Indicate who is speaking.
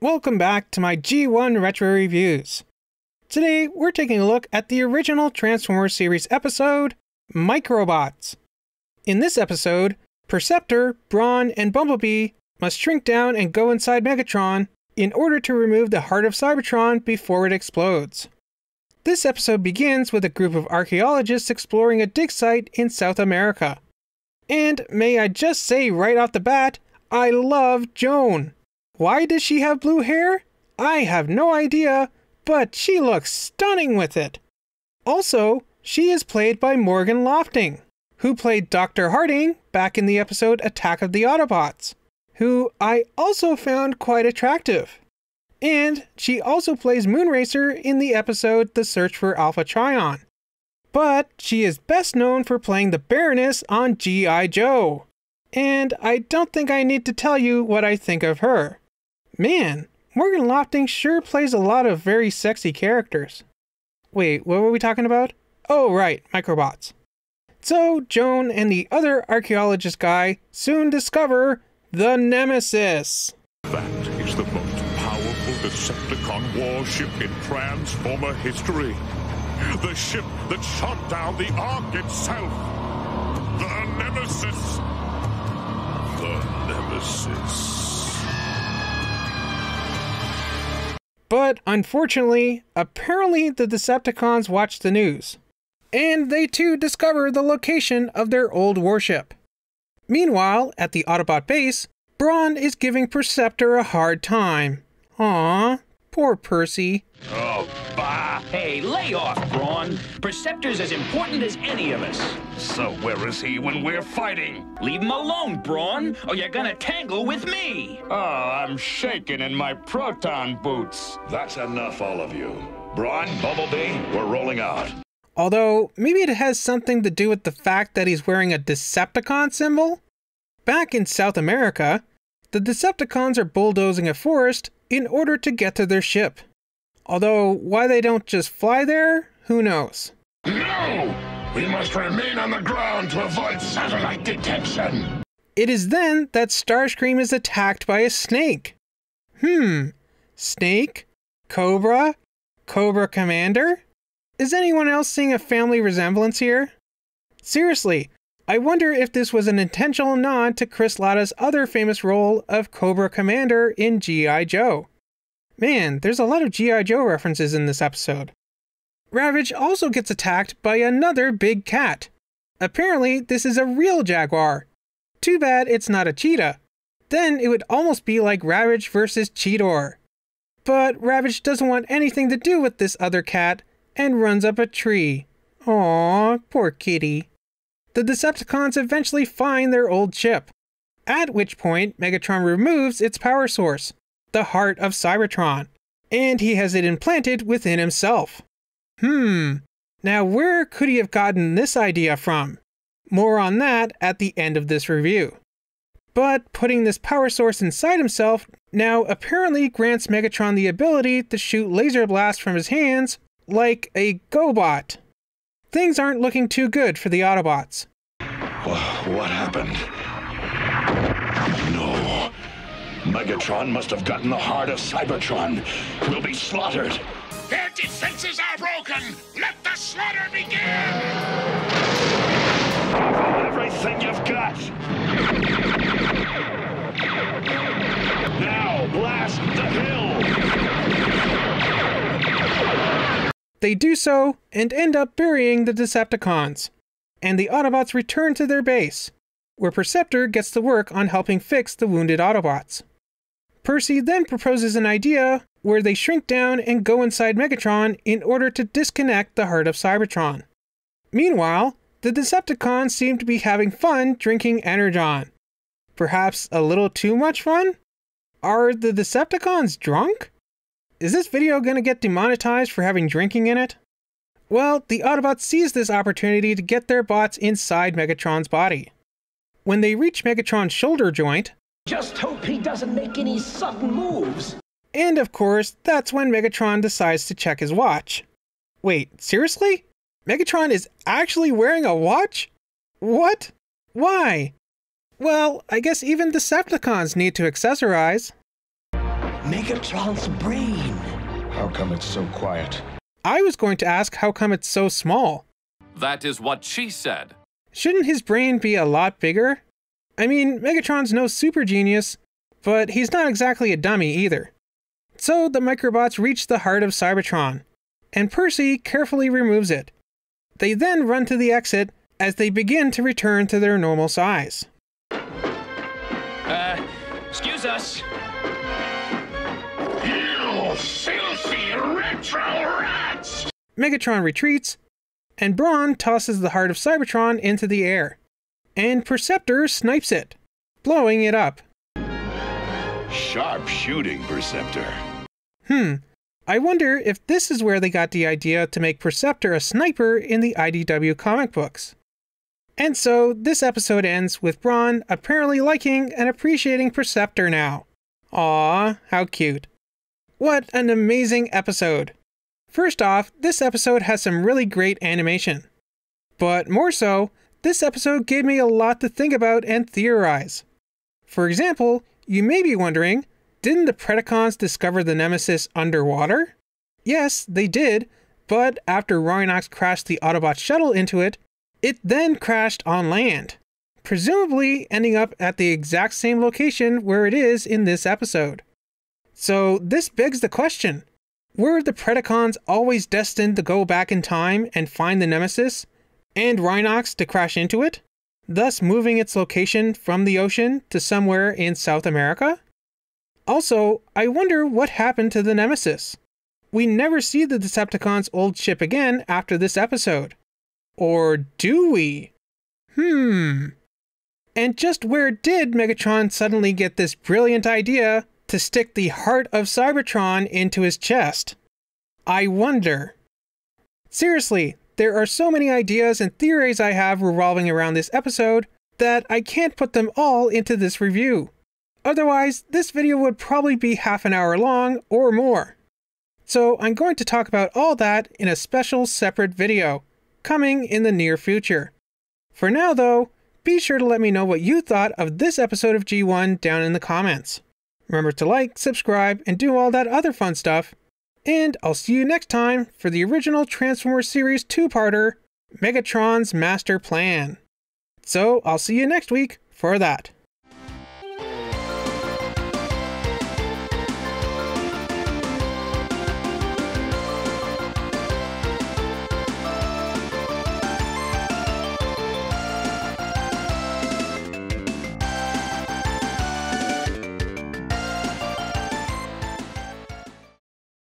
Speaker 1: Welcome back to my G1 Retro Reviews. Today, we're taking a look at the original Transformers series episode, Microbots. In this episode, Perceptor, Brawn, and Bumblebee must shrink down and go inside Megatron in order to remove the Heart of Cybertron before it explodes. This episode begins with a group of archaeologists exploring a dig site in South America. And may I just say right off the bat, I love Joan. Why does she have blue hair? I have no idea, but she looks stunning with it. Also, she is played by Morgan Lofting, who played Dr. Harding back in the episode Attack of the Autobots, who I also found quite attractive. And she also plays Moonracer in the episode The Search for Alpha Trion. But she is best known for playing the Baroness on G.I. Joe. And I don't think I need to tell you what I think of her. Man, Morgan Lofting sure plays a lot of very sexy characters. Wait, what were we talking about? Oh right, Microbots. So Joan and the other archaeologist guy soon discover the Nemesis.
Speaker 2: That is the most powerful Decepticon warship in Transformer history. The ship that shot down the Ark itself. The Nemesis. The Nemesis.
Speaker 1: But unfortunately, apparently the Decepticons watch the news. And they too discover the location of their old warship. Meanwhile, at the Autobot base, Brawn is giving Perceptor a hard time. Aww, poor Percy.
Speaker 3: Oh, bah! Hey, lay off, Brawn. Perceptor's as important as any of us.
Speaker 2: So where is he when we're fighting?
Speaker 3: Leave him alone, Brawn, or you're gonna tangle with me.
Speaker 4: Oh, I'm shaking in my proton boots.
Speaker 2: That's enough, all of you. Brawn, Bumblebee, we're rolling out.
Speaker 1: Although, maybe it has something to do with the fact that he's wearing a Decepticon symbol? Back in South America, the Decepticons are bulldozing a forest in order to get to their ship. Although, why they don't just fly there, who knows?
Speaker 5: No! We must remain on the ground to avoid satellite detection.
Speaker 1: It is then that Starscream is attacked by a snake. Snake? Cobra? Cobra Commander? Is anyone else seeing a family resemblance here? Seriously, I wonder if this was an intentional nod to Chris Latta's other famous role of Cobra Commander in G.I. Joe. Man, there's a lot of G.I. Joe references in this episode. Ravage also gets attacked by another big cat. Apparently, this is a real jaguar. Too bad it's not a cheetah. Then it would almost be like Ravage versus Cheetor. But Ravage doesn't want anything to do with this other cat and runs up a tree. Aww, poor kitty. The Decepticons eventually find their old ship, at which point Megatron removes its power source, the Heart of Cybertron, and he has it implanted within himself. Now where could he have gotten this idea from? More on that at the end of this review. But putting this power source inside himself now apparently grants Megatron the ability to shoot laser blasts from his hands like a GoBot. Things aren't looking too good for the Autobots.
Speaker 2: What happened? No. Megatron must have gotten the Heart of Cybertron. We'll be slaughtered.
Speaker 5: Their defenses are broken. Let the slaughter begin.
Speaker 2: Everything you've got. Now blast the hill.
Speaker 1: They do so and end up burying the Decepticons. And the Autobots return to their base, where Perceptor gets to work on helping fix the wounded Autobots. Percy then proposes an idea where they shrink down and go inside Megatron in order to disconnect the Heart of Cybertron. Meanwhile, the Decepticons seem to be having fun drinking Energon. Perhaps a little too much fun? Are the Decepticons drunk? Is this video gonna get demonetized for having drinking in it? Well, the Autobots seize this opportunity to get their bots inside Megatron's body. When they reach Megatron's shoulder joint,
Speaker 3: Just hope he doesn't make any sudden moves.
Speaker 1: and of course, that's when Megatron decides to check his watch. Wait, seriously? Megatron is actually wearing a watch? What? Why? Well, I guess even Decepticons need to accessorize.
Speaker 6: Megatron's brain.
Speaker 5: How come it's so quiet?
Speaker 1: I was going to ask how come it's so small.
Speaker 7: That is what she said.
Speaker 1: Shouldn't his brain be a lot bigger? I mean, Megatron's no super genius, but he's not exactly a dummy either. So the Microbots reach the Heart of Cybertron, and Percy carefully removes it. They then run to the exit as they begin to return to their normal size.
Speaker 3: Excuse us.
Speaker 5: You filthy retro rats!
Speaker 1: Megatron retreats, and Brawn tosses the Heart of Cybertron into the air, and Perceptor snipes it, blowing it up.
Speaker 8: Sharp shooting, Perceptor.
Speaker 1: I wonder if this is where they got the idea to make Perceptor a sniper in the IDW comic books. And so, this episode ends with Brawn apparently liking and appreciating Perceptor now. Aww, how cute. What an amazing episode. First off, this episode has some really great animation. But more so, this episode gave me a lot to think about and theorize. For example, you may be wondering, didn't the Predacons discover the Nemesis underwater? Yes, they did, but after Rhinox crashed the Autobot shuttle into it, it then crashed on land, presumably ending up at the exact same location where it is in this episode. So this begs the question, were the Predacons always destined to go back in time and find the Nemesis, and Rhinox to crash into it, thus moving its location from the ocean to somewhere in South America? Also, I wonder what happened to the Nemesis. We never see the Decepticons' old ship again after this episode. Or do we? And just where did Megatron suddenly get this brilliant idea to stick the Heart of Cybertron into his chest? I wonder. Seriously, there are so many ideas and theories I have revolving around this episode that I can't put them all into this review. Otherwise, this video would probably be half an hour long or more. So I'm going to talk about all that in a special separate video, coming in the near future. For now though, be sure to let me know what you thought of this episode of G1 down in the comments. Remember to like, subscribe, and do all that other fun stuff. And I'll see you next time for the original Transformers series 2-parter, Megatron's Master Plan. So I'll see you next week for that.